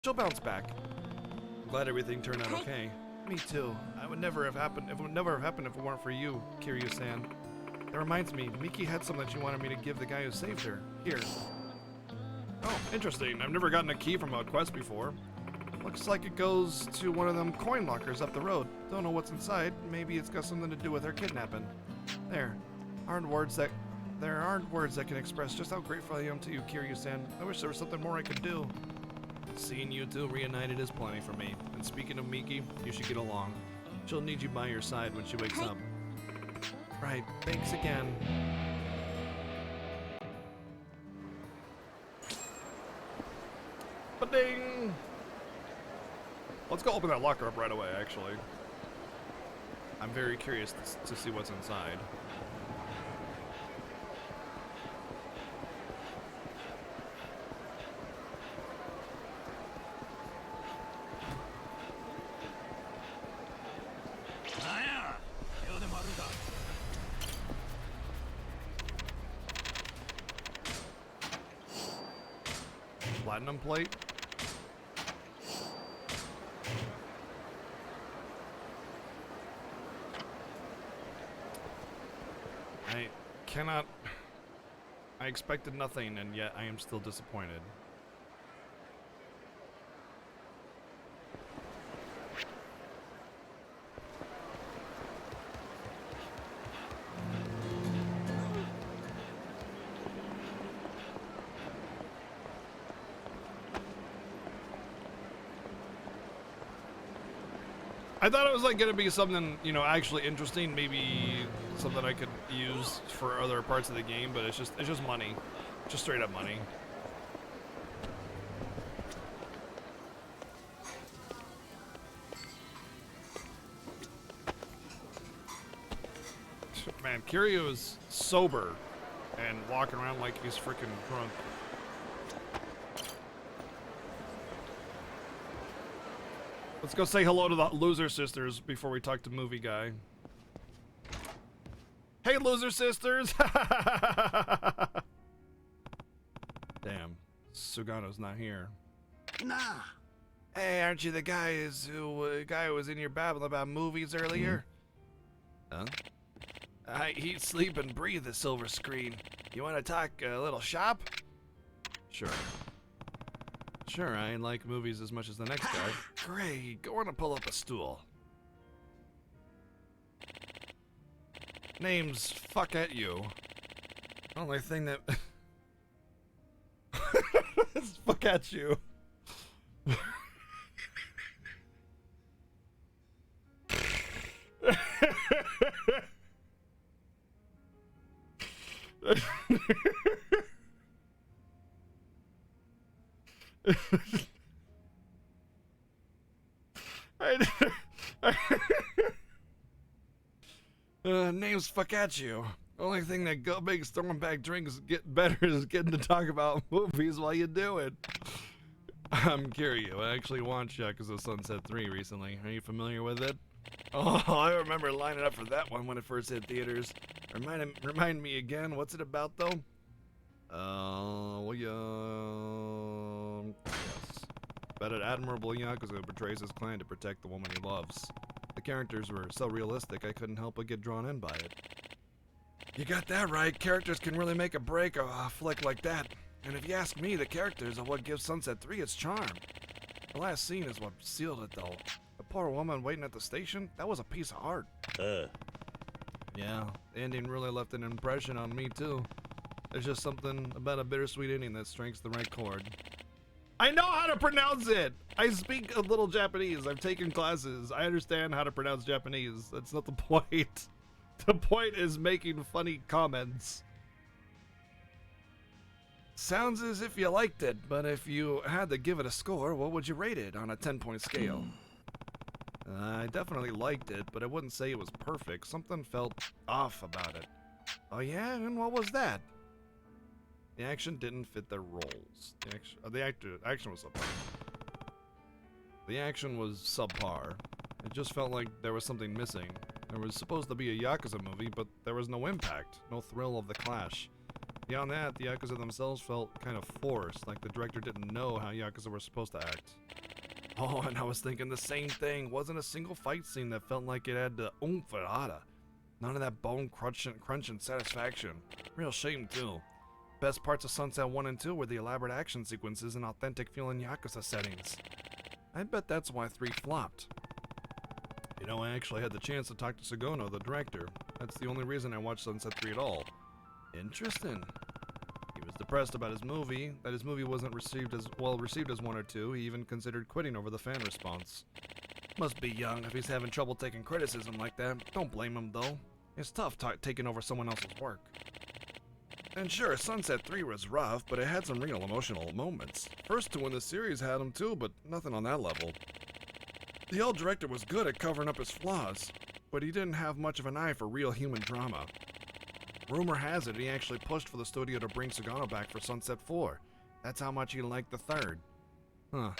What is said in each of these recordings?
She'll bounce back. I'm glad everything turned out okay. Me too. It would never have happened if it weren't for you, Kiryu-san. That reminds me, Miki had something she wanted me to give the guy who saved her. Here. Oh, interesting. I've never gotten a key from a quest before. Looks like it goes to one of them coin lockers up the road. Don't know what's inside. Maybe it's got something to do with her kidnapping. There aren't words that can express just how grateful I am to you, Kiryu-san. I wish there was something more I could do. Seeing you two reunited is plenty for me. And speaking of Miki, you should get along. She'll need you by your side when she wakes up. Right, thanks again. Ba-ding! Let's go open that locker up right away, actually. I'm very curious to see what's inside. Platinum plate? I expected nothing, and yet I am still disappointed. I thought it was like gonna be something, you know, actually interesting, maybe something I could use for other parts of the game, but it's just money. Just straight up money. Man, Kiryu is sober and walking around like he's freaking drunk. Let's go say hello to the loser sisters before we talk to movie guy. Hey, loser sisters! Damn, Sugano's not here. Nah. Hey, aren't you the guy who was in your babble about movies earlier? Huh? I eat, sleep, and breathe the silver screen. You want to talk a little shop? Sure. Sure, I like movies as much as the next guy. Great, go on and pull up a stool. Name's fuck at you. Only thing that... is fuck at you. Name's fuck at you. Only thing that go big throwing back drinks get better is getting to talk about movies while you do it. I'm Kiryu. I actually watched Yakuza Sunset 3 recently. Are you familiar with it? Oh, I remember lining up for that one when it first hit theaters. Remind me again, what's it about though? Yes. About an admirable Yakuza who betrays his clan to protect the woman he loves. The characters were so realistic I couldn't help but get drawn in by it. You got that right. Characters can really make a break a flick like that. And if you ask me, the characters are what gives Sunset 3 its charm. The last scene is what sealed it though. The poor woman waiting at the station, that was a piece of art. Yeah, the ending really left an impression on me too. There's just something about a bittersweet ending that strikes the right chord. I know how to pronounce it! I speak a little Japanese. I've taken classes. I understand how to pronounce Japanese. That's not the point. The point is making funny comments. Sounds as if you liked it, but if you had to give it a score, what would you rate it on a 10-point scale? I definitely liked it, but I wouldn't say it was perfect. Something felt off about it. Oh yeah? And what was that? The action didn't fit their roles. The action was subpar. The action was subpar. It just felt like there was something missing. There was supposed to be a Yakuza movie, but there was no impact, no thrill of the clash. Beyond that, the Yakuza themselves felt kind of forced, like the director didn't know how Yakuza were supposed to act. Oh, and I was thinking the same thing. Wasn't a single fight scene that felt like it had the oomph or hada. None of that bone crunching satisfaction. Real shame, too. Best parts of Sunset 1 and 2 were the elaborate action sequences and authentic feeling Yakuza settings. I bet that's why 3 flopped. You know, I actually had the chance to talk to Sugono, the director. That's the only reason I watched Sunset 3 at all. Interesting. He was depressed about his movie, that his movie wasn't received as 1 or 2. He even considered quitting over the fan response. Must be young if he's having trouble taking criticism like that. Don't blame him, though. It's tough taking over someone else's work. And sure, Sunset 3 was rough, but it had some real emotional moments. First 2 in the series had them too, but nothing on that level. The old director was good at covering up his flaws, but he didn't have much of an eye for real human drama. Rumor has it he actually pushed for the studio to bring Sugono back for Sunset 4. That's how much he liked the 3rd. Huh.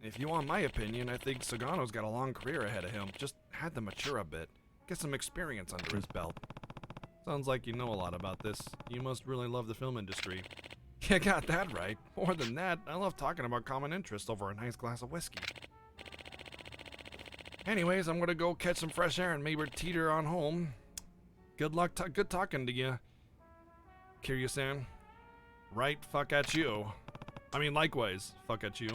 If you want my opinion, I think Sugono's got a long career ahead of him. Just had to mature a bit. Get some experience under his belt. Sounds like you know a lot about this. You must really love the film industry. You got that right. More than that, I love talking about common interests over a nice glass of whiskey. Anyways, I'm gonna go catch some fresh air and maybe teeter on home. Good luck, good talking to you, Kiryu-san. Right, fuck at you. I mean, likewise, fuck at you.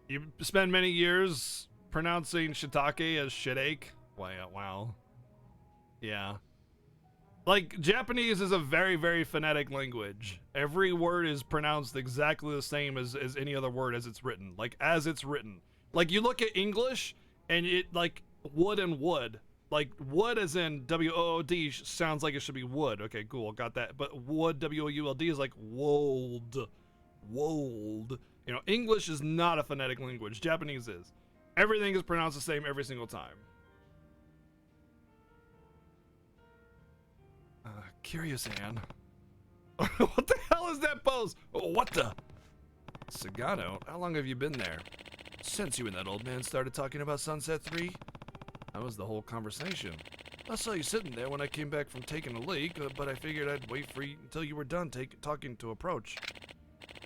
You spend many years pronouncing shiitake as shitake? Wow. Yeah. Like, Japanese is a very, very phonetic language. Every word is pronounced exactly the same as any other word as it's written. Like, as it's written. Like, you look at English, and it, like, wood and wood. Like, wood as in W-O-O-D sounds like it should be wood. Okay, cool, got that. But wood, W-O-U-L-D, is like wold. Wold. You know, English is not a phonetic language. Japanese is. Everything is pronounced the same every single time. Kiryu-san. What the hell is that pose? What the? Sugono, how long have you been there? Since you and that old man started talking about Sunset 3? That was the whole conversation. I saw you sitting there when I came back from taking a leak, but I figured I'd wait for you until you were done talking to approach.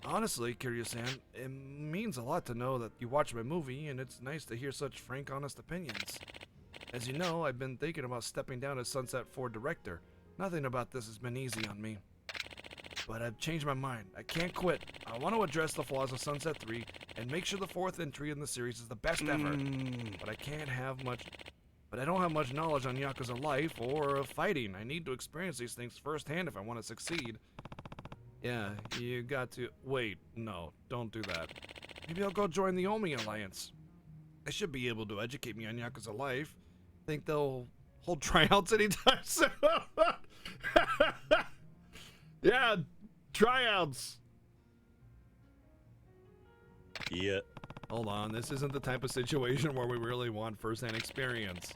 Honestly, Kiryu-san, it means a lot to know that you watched my movie, and it's nice to hear such frank, honest opinions. As you know, I've been thinking about stepping down as Sunset 4 director. Nothing about this has been easy on me. But I've changed my mind. I can't quit. I want to address the flaws of Sunset 3 and make sure the 4th entry in the series is the best ever. But I don't have much knowledge on Yakuza life or fighting. I need to experience these things firsthand if I want to succeed. Yeah, you got to... Wait, no, don't do that. Maybe I'll go join the Omi Alliance. They should be able to educate me on Yakuza life. Think they'll hold tryouts anytime soon. Yeah, tryouts. Yeah. Hold on, this isn't the type of situation where we really want first-hand experience.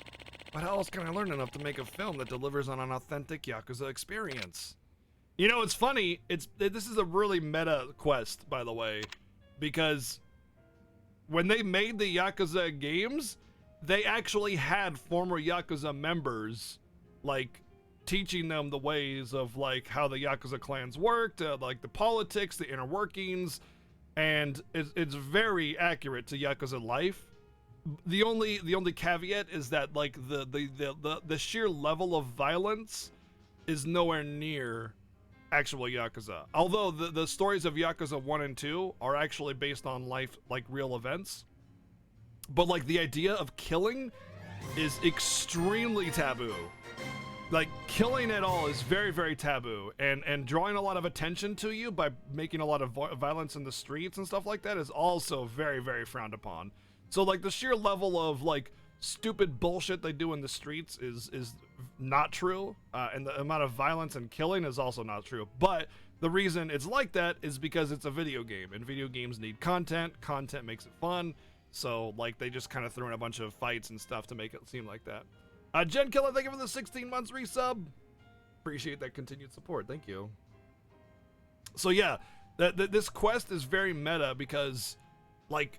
But how else can I learn enough to make a film that delivers on an authentic Yakuza experience? You know, it's funny, this is a really meta quest, by the way, because when they made the Yakuza games, they actually had former Yakuza members, like, teaching them the ways of, like, how the Yakuza clans worked, like, the politics, the inner workings, and it's very accurate to Yakuza life. The only caveat is that, like, the sheer level of violence is nowhere near actual Yakuza. Although the stories of Yakuza 1 and 2 are actually based on life, like, real events. But, like, the idea of killing is extremely taboo. Like, killing at all is very, very taboo. And drawing a lot of attention to you by making a lot of violence in the streets and stuff like that is also very, very frowned upon. So, like, the sheer level of, like, stupid bullshit they do in the streets is not true. And the amount of violence and killing is also not true. But the reason it's like that is because it's a video game. And video games need content. Content makes it fun. So, like, they just kind of throw in a bunch of fights and stuff to make it seem like that. Jen Killer, thank you for the 16 months resub. Appreciate that continued support. Thank you. So, yeah, this quest is very meta because, like,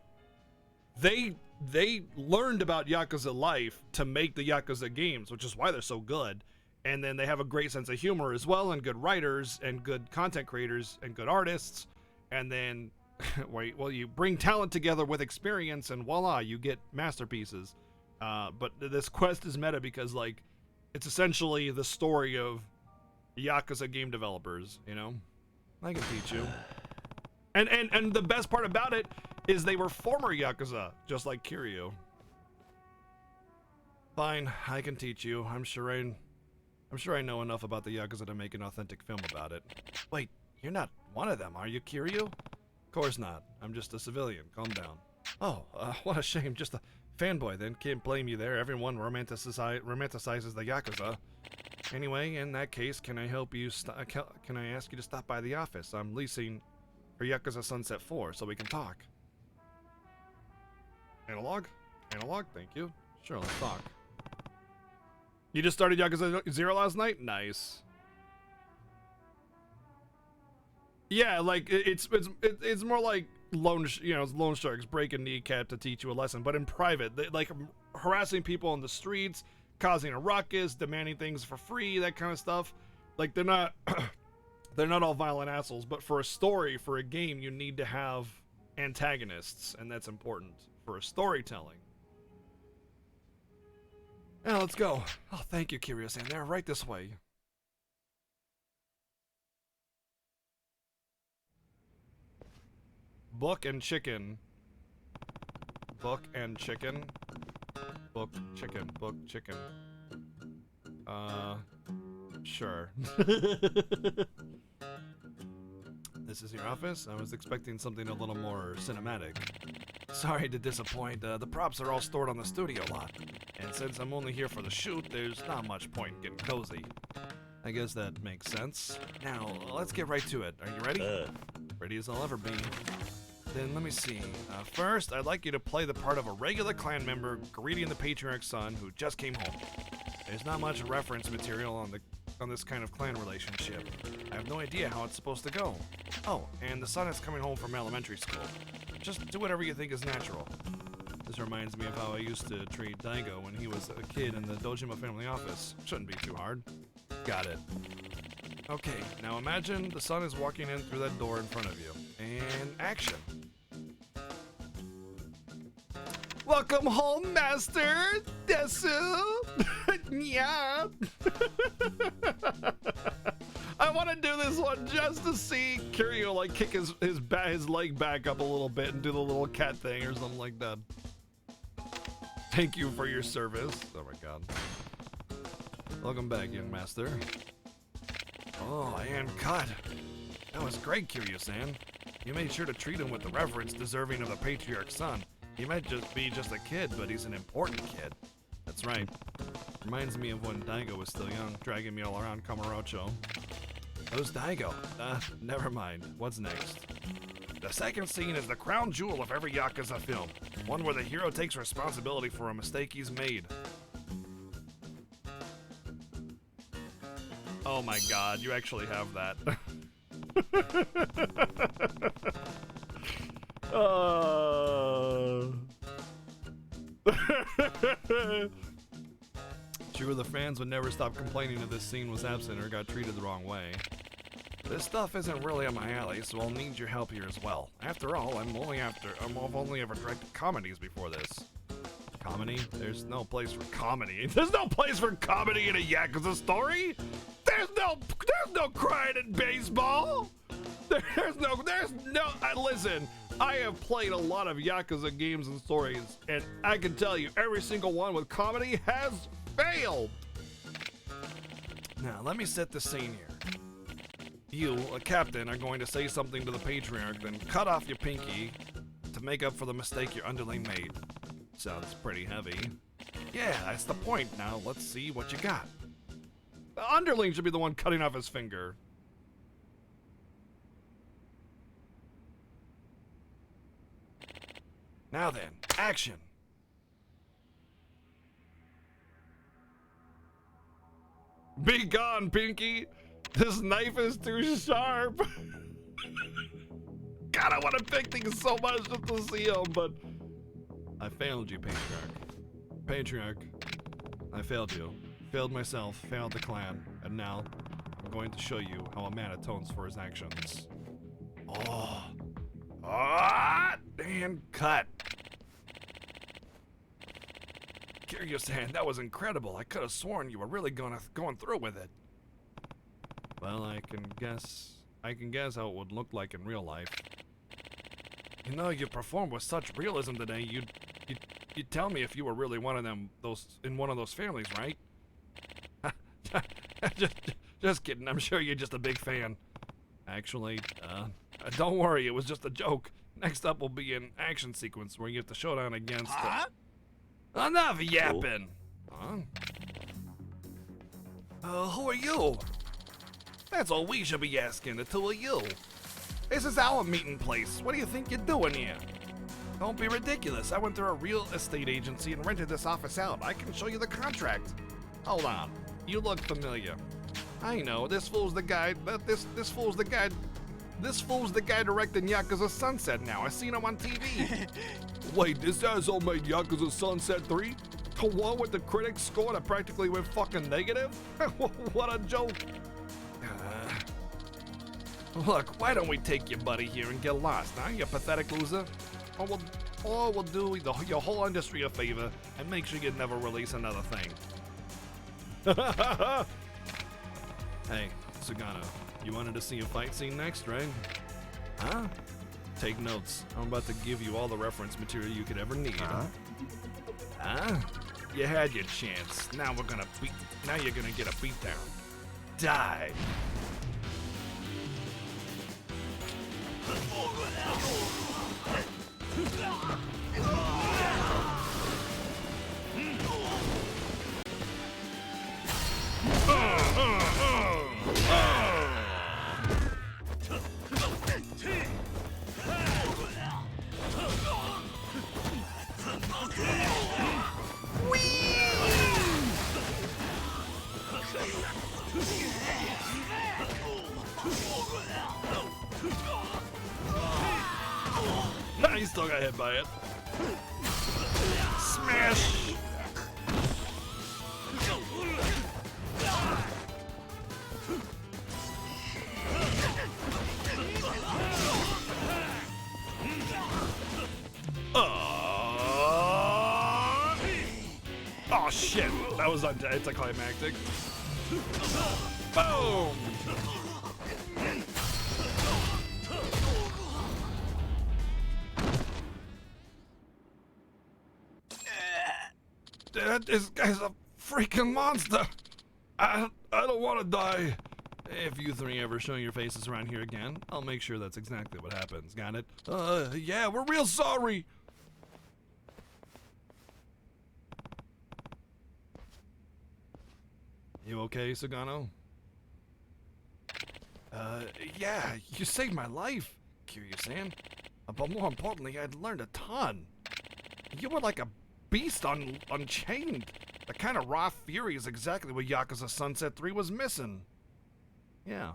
they they learned about Yakuza life to make the Yakuza games, which is why they're so good. And then they have a great sense of humor as well, and good writers, and good content creators, and good artists. And then, well, you bring talent together with experience, and voila, you get masterpieces. But this quest is meta because, like, it's essentially the story of Yakuza game developers, you know? I can teach you. And the best part about it is they were former Yakuza, just like Kiryu. Fine, I can teach you. I'm sure I know enough about the Yakuza to make an authentic film about it. Wait, you're not one of them, are you, Kiryu? Of course not. I'm just a civilian. Calm down. Oh, what a shame. Just a fanboy then. Can't blame you there. Everyone romanticizes the Yakuza. Anyway, in that case, can I help you? Can I ask you to stop by the office? I'm leasing for Yakuza Sunset 4, so we can talk. Analog? Analog? Thank you. Sure, let's talk. You just started Yakuza 0 last night? Nice. Yeah, like it's more like loan sharks break a kneecap to teach you a lesson, but in private, like harassing people on the streets, causing a ruckus, demanding things for free, that kind of stuff. Like they're not they're not all violent assholes, but for a story, for a game, you need to have antagonists, and that's important for a storytelling. Now let's go. Oh, thank you, Kiryu-san. They're right this way. Book and chicken. Book and chicken. Book, chicken, book, chicken. Sure. This is your office? I was expecting something a little more cinematic. Sorry to disappoint, the props are all stored on the studio lot. And since I'm only here for the shoot, there's not much point in getting cozy. I guess that makes sense. Now, let's get right to it. Are you ready? Ready as I'll ever be. Then let me see. First, I'd like you to play the part of a regular clan member greeting the patriarch's son who just came home. There's not much reference material on this kind of clan relationship. I have no idea how it's supposed to go. Oh, and the son is coming home from elementary school. Just do whatever you think is natural. This reminds me of how I used to treat Daigo when he was a kid in the Dojima family office. Shouldn't be too hard. Got it. Okay, now imagine the son is walking in through that door in front of you. And action. Welcome home, Master Desu. Yeah. I want to do this one just to see Kiryu like kick his leg back up a little bit and do the little cat thing or something like that. Thank you for your service. Oh my god. Welcome back, young master. Oh, and cut. That was great, Kiryu-san. You made sure to treat him with the reverence deserving of the patriarch's son. He might just be a kid, but he's an important kid. That's right. Reminds me of when Daigo was still young, dragging me all around Kamurocho. Who's Daigo? Never mind. What's next? The second scene is the crown jewel of every Yakuza film. One where the hero takes responsibility for a mistake he's made. Oh my god, you actually have that. True, the fans would never stop complaining if this scene was absent or got treated the wrong way. This stuff isn't really on my alley, so I'll need your help here as well. After all, I've only ever directed comedies before this. Comedy? There's no place for comedy. There's no place for comedy in a Yakuza story! There's no crying in baseball! Listen, I have played a lot of Yakuza games and stories, and I can tell you, every single one with comedy has failed! Now, let me set the scene here. You, a captain, are going to say something to the patriarch, then cut off your pinky to make up for the mistake your underling made. Sounds pretty heavy. Yeah, that's the point. Now, let's see what you got. The underling should be the one cutting off his finger. Now then, action! Be gone, Pinky! This knife is too sharp! God, I want to pick things so much just to see them, but I failed you, Patriarch. Patriarch, I failed you. Failed myself, failed the clan, and now I'm going to show you how a man atones for his actions. Oh. Ah! And cut. Kiryu-san, that was incredible. I could have sworn you were really going through with it. Well, I can guess how it would look like in real life. You know, you performed with such realism today. You'd tell me if you were really one of those families, right? just kidding. I'm sure you're just a big fan. Actually, don't worry. It was just a joke. Next up will be an action sequence where you have to showdown against. Enough yapping. Who are you? That's all we should be asking, the two of you. This is our meeting place. What do you think you're doing here? Don't be ridiculous. I went through a real estate agency and rented this office out. I can show you the contract. Hold on. You look familiar. I know. This fool's the guy. This fool's the guy. This fool's the guy directing Yakuza Sunset now. I seen him on TV. Wait, this asshole made Yakuza Sunset 3? The one with the critics score that practically went fucking negative? What a joke. Look, why don't we take your buddy here and get lost, huh, you pathetic loser? Or we'll do your whole industry a favor and make sure you never release another thing. Hey, Sugano, you wanted to see a fight scene next, right? Huh? Take notes. I'm about to give you all the reference material you could ever need. Huh? You had your chance. Now you're gonna get a beatdown. Die. He still got hit by it. Smash! Oh shit! That was anticlimactic. Boom! This guy's a freaking monster. I don't want to die. If you three ever show your faces around here again, I'll make sure that's exactly what happens. Got it? Yeah, we're real sorry. You okay, Sugano? Yeah, you saved my life, Kiryu-san. But more importantly, I'd learned a ton. You were like a beast unchained. The kind of raw fury is exactly what Yakuza Sunset 3 was missing. Yeah.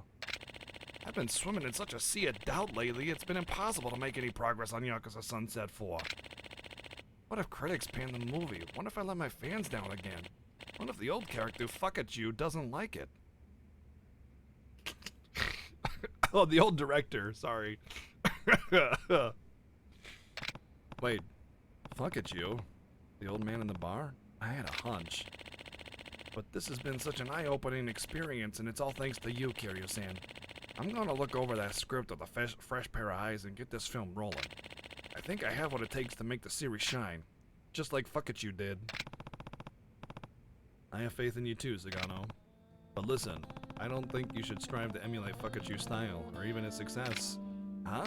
I've been swimming in such a sea of doubt lately, it's been impossible to make any progress on Yakuza Sunset 4. What if critics panned the movie? What if I let my fans down again? What if the old character, Fuck At You, doesn't like it? Oh, the old director, sorry. Wait, Fuck At You? The old man in the bar? I had a hunch. But this has been such an eye-opening experience, and it's all thanks to you, Kiryu-san. I'm gonna look over that script with a fresh pair of eyes and get this film rolling. I think I have what it takes to make the series shine. Just like Fuck It You did. I have faith in you too, Sugano. But listen, I don't think you should strive to emulate Fuck It You style, or even its success. Huh?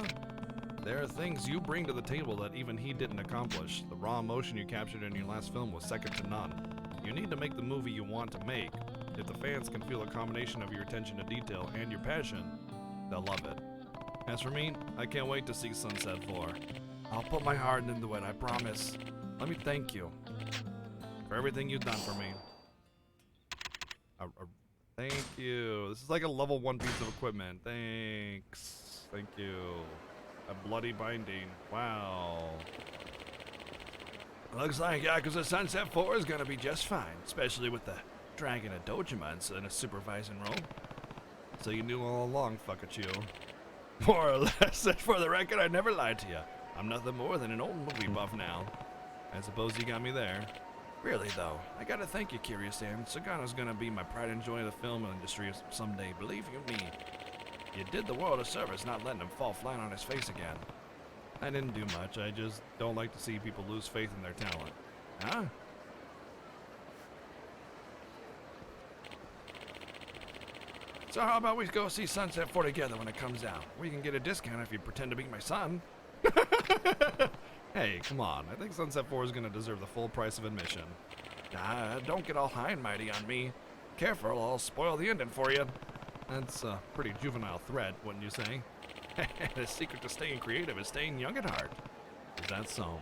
There are things you bring to the table that even he didn't accomplish. The raw emotion you captured in your last film was second to none. You need to make the movie you want to make. If the fans can feel a combination of your attention to detail and your passion, they'll love it. As for me, I can't wait to see Sunset 4. I'll put my heart into it, I promise. Let me thank you for everything you've done for me. Thank you. This is like a level 1 piece of equipment. Thanks. Thank you. A bloody binding. Wow. Looks like Yakuza Sunset 4 is gonna be just fine, especially with the dragging of Dojima in a supervising role. So you knew all along, fuck-a-chew. More or less, and for the record, I never lied to you. I'm nothing more than an old movie buff now. I suppose you got me there. Really, though, I gotta thank you, Kiryu-san. Sagano's gonna be my pride and joy of the film industry someday, believe you me. You did the world a service not letting him fall flat on his face again. I didn't do much, I just don't like to see people lose faith in their talent. Huh? So how about we go see Sunset 4 together when it comes out? We can get a discount if you pretend to be my son. Hey, come on. I think Sunset 4 is going to deserve the full price of admission. Nah, don't get all high and mighty on me. Careful, I'll spoil the ending for you. That's a pretty juvenile threat, wouldn't you say? The secret to staying creative is staying young at heart. Is that so?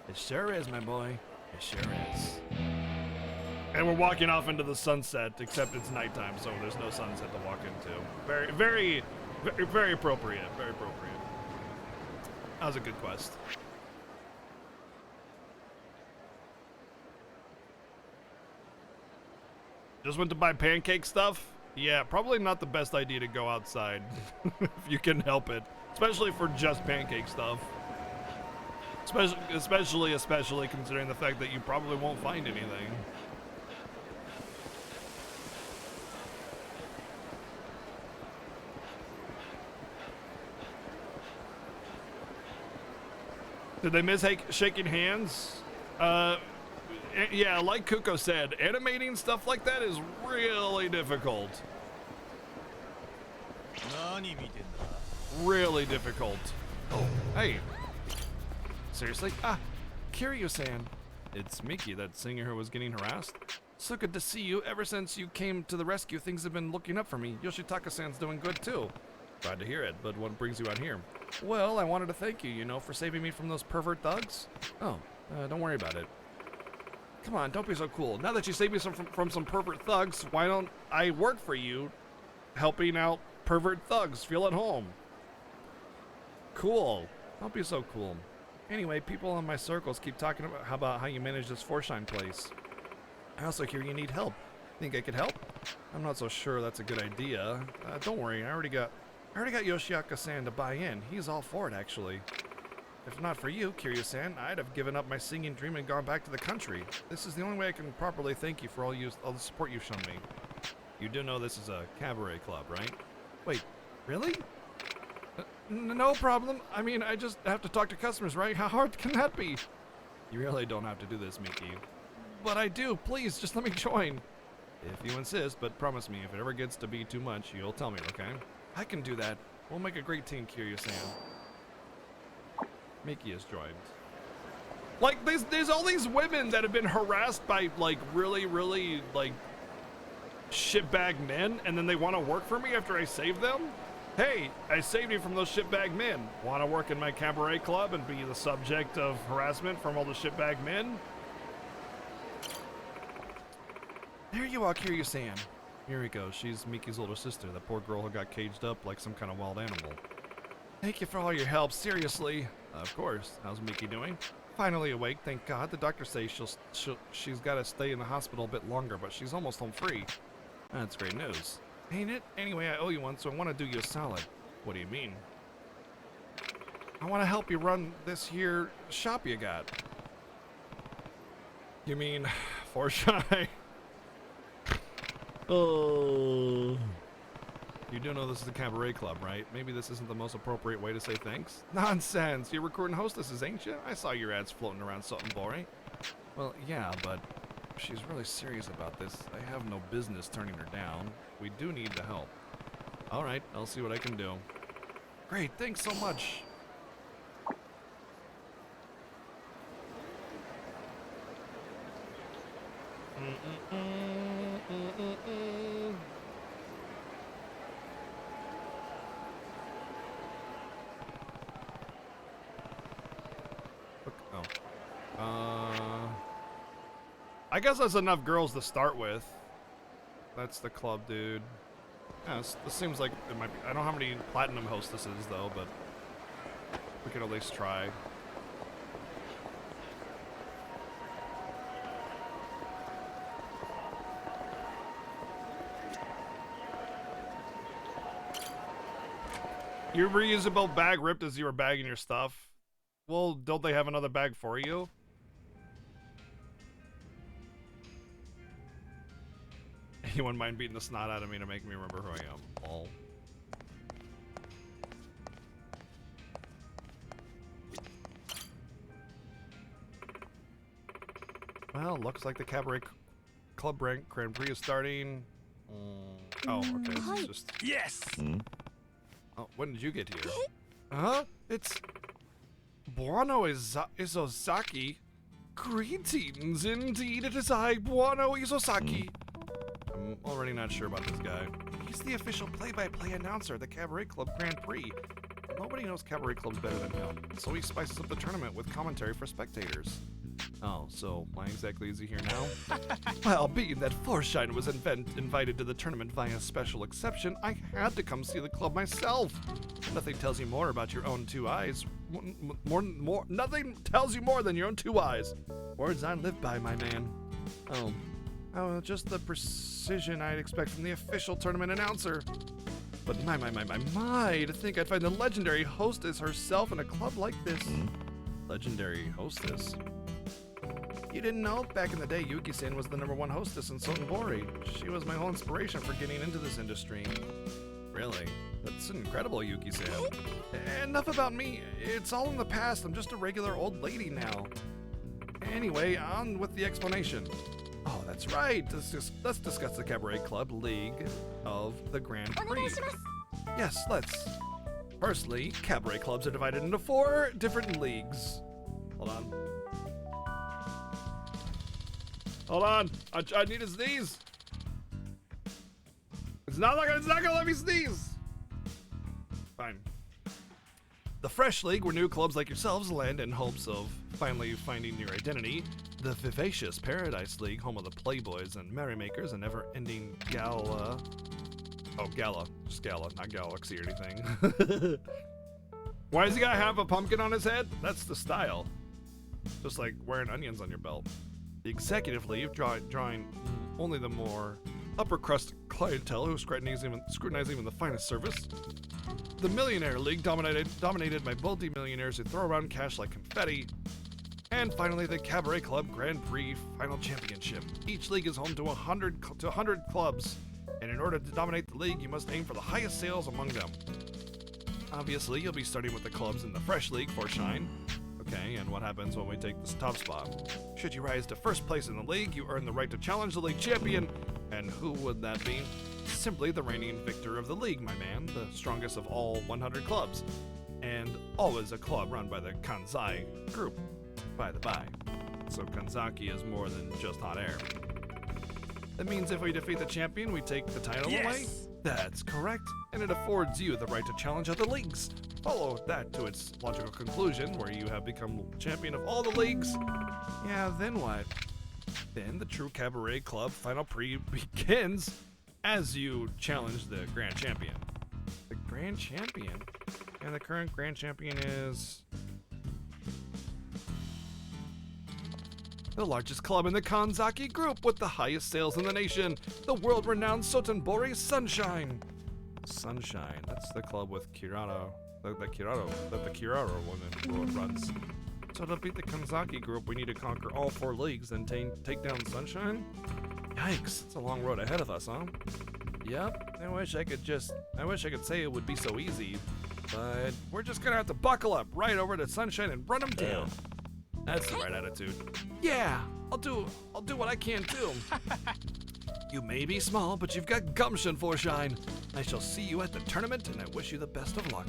It sure is, my boy. It sure is. And we're walking off into the sunset, except it's nighttime, so there's no sunset to walk into. Very, very, very, very appropriate. Very appropriate. That was a good quest. Just went to buy pancake stuff? Yeah, probably not the best idea to go outside if you can help it, especially for just pancake stuff. Especially considering the fact that you probably won't find anything. Did they miss shaking hands? Yeah, like Kuko said, animating stuff like that is really difficult. Really difficult. Oh, hey. Seriously? Ah, Kiryu-san. It's Miki, that singer who was getting harassed. So good to see you. Ever since you came to the rescue, things have been looking up for me. Yoshitaka-san's doing good too. Glad to hear it, but what brings you out here? Well, I wanted to thank you, for saving me from those pervert thugs. Oh, don't worry about it. Come on, don't be so cool. Now that you saved me from some pervert thugs, why don't I work for you, helping out pervert thugs feel at home? Cool. Don't be so cool. Anyway, people in my circles keep talking about how you manage this Forshine place. I also hear you need help. Think I could help? I'm not so sure that's a good idea. Don't worry, I already got Yoshitaka-san to buy in. He's all for it, actually. If not for you, Kiryu-san, I'd have given up my singing dream and gone back to the country. This is the only way I can properly thank you for all the support you've shown me. You do know this is a cabaret club, right? Wait, really? No problem. I mean, I just have to talk to customers, right? How hard can that be? You really don't have to do this, Miki. But I do. Please, just let me join. If you insist, but promise me, if it ever gets to be too much, you'll tell me, okay? I can do that. We'll make a great team, Kiryu-san. Miki has joined. Like, there's all these women that have been harassed by, like, really, like, shitbag men, and then they want to work for me after I save them? Hey, I saved you from those shitbag men. Want to work in my cabaret club and be the subject of harassment from all the shitbag men? There you are, Kiryu-san. Here we go. She's Miki's older sister, the poor girl who got caged up like some kind of wild animal. Thank you for all your help, seriously. Of course. How's Miki doing? Finally awake, thank God. The doctor says she's got to stay in the hospital a bit longer, but she's almost home free. That's great news. Ain't it? Anyway, I owe you one, so I want to do you a solid. What do you mean? I want to help you run this here shop you got. You mean Forshine? Oh. You do know this is a cabaret club, right? Maybe this isn't the most appropriate way to say thanks? Nonsense! You're recruiting hostesses, ain't you? I saw your ads floating around something boring. Well, yeah, but if she's really serious about this, I have no business turning her down. We do need the help. Alright, I'll see what I can do. Great, thanks so much! I guess that's enough girls to start with. That's the club, dude. Yeah, this seems like it might be. I don't know how many platinum hostesses though, but we could at least try. Your reusable bag ripped as you were bagging your stuff. Well, don't they have another bag for you? Anyone mind beating the snot out of me to make me remember who I am? Oh. Well, looks like the Cabaret Club Grand Prix is starting. Oh, okay. This is just... Yes! Oh, when did you get here? Huh? It's... Buono Izozaki. Greetings, indeed. It is I, Buono Izozaki. I'm already not sure about this guy. He's the official play-by-play announcer at the Cabaret Club Grand Prix. Nobody knows Cabaret Clubs better than him, so he spices up the tournament with commentary for spectators. Oh, so why exactly is he here now? Well, being that Forshine was invited to the tournament via special exception, I had to come see the club myself. Nothing tells you more about your own two eyes. Nothing tells you more than your own two eyes. Words I live by, my man. Oh, just the precision I'd expect from the official tournament announcer. But my, to think I'd find the legendary hostess herself in a club like this. Legendary hostess? You didn't know? Back in the day, Yuki-san was the #1 hostess in Sotenbori. She was my whole inspiration for getting into this industry. Really? That's incredible, Yuki-san. Enough about me. It's all in the past. I'm just a regular old lady now. Anyway, on with the explanation. Oh, that's right. Let's discuss the Cabaret Club League of the Grand Prix. Yes, let's. Firstly, cabaret clubs are divided into 4 different leagues. Hold on. Hold on. I need to sneeze. It's not gonna let me sneeze. Fine. The Fresh League, where new clubs like yourselves land in hopes of finally finding your identity. The Vivacious Paradise League, home of the Playboys and Merrymakers, a never-ending gala. Oh, gala. Just gala, not galaxy or anything. Why does he gotta have a pumpkin on his head? That's the style. Just like wearing onions on your belt. The Executive League, drawing only the more upper-crust clientele who scrutinize even the finest service. The Millionaire League, dominated by multi-millionaires who throw around cash like confetti. And finally, the Cabaret Club Grand Prix Final Championship. Each league is home to 100 clubs, and in order to dominate the league, you must aim for the highest sales among them. Obviously, you'll be starting with the clubs in the Fresh League for Shine. Okay, and what happens when we take this top spot? Should you rise to first place in the league, you earn the right to challenge the league champion. And who would that be? Simply the reigning victor of the league, my man, the strongest of all 100 clubs. And always a club run by the Kanzai group, by the by. So Kanzaki is more than just hot air. That means if we defeat the champion, we take the title away? That's correct, and it affords you the right to challenge other leagues. Follow that to its logical conclusion, where you have become champion of all the leagues. Yeah, then what? Then the true Cabaret Club Final Prix begins as you challenge the Grand Champion. The Grand Champion? And the current Grand Champion is... the largest club in the Kanzaki group with the highest sales in the nation, the world-renowned Sotenbori Sunshine. Sunshine, that's the club with Kirado, that the Kirado woman runs. So to beat the Kanzaki group, we need to conquer all 4 leagues, then take down Sunshine? Yikes, it's a long road ahead of us, huh? Yep, I wish I could say it would be so easy, but we're just gonna have to buckle up right over to Sunshine and run them down. That's the right attitude. Yeah, I'll do what I can too. You may be small, but you've got gumption, Forshine. I shall see you at the tournament, and I wish you the best of luck.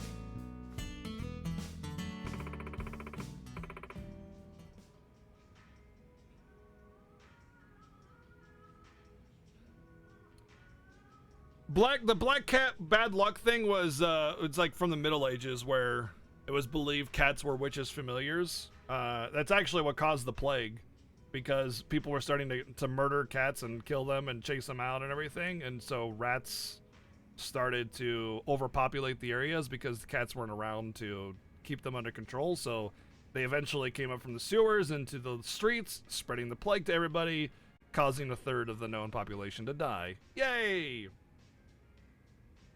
The black cat bad luck thing was it's like from the Middle Ages, where it was believed cats were witches' familiars. That's actually what caused the plague, because people were starting to murder cats and kill them and chase them out and everything, and so rats started to overpopulate the areas because the cats weren't around to keep them under control, so they eventually came up from the sewers into the streets, spreading the plague to everybody, causing 1/3 of the known population to die. Yay!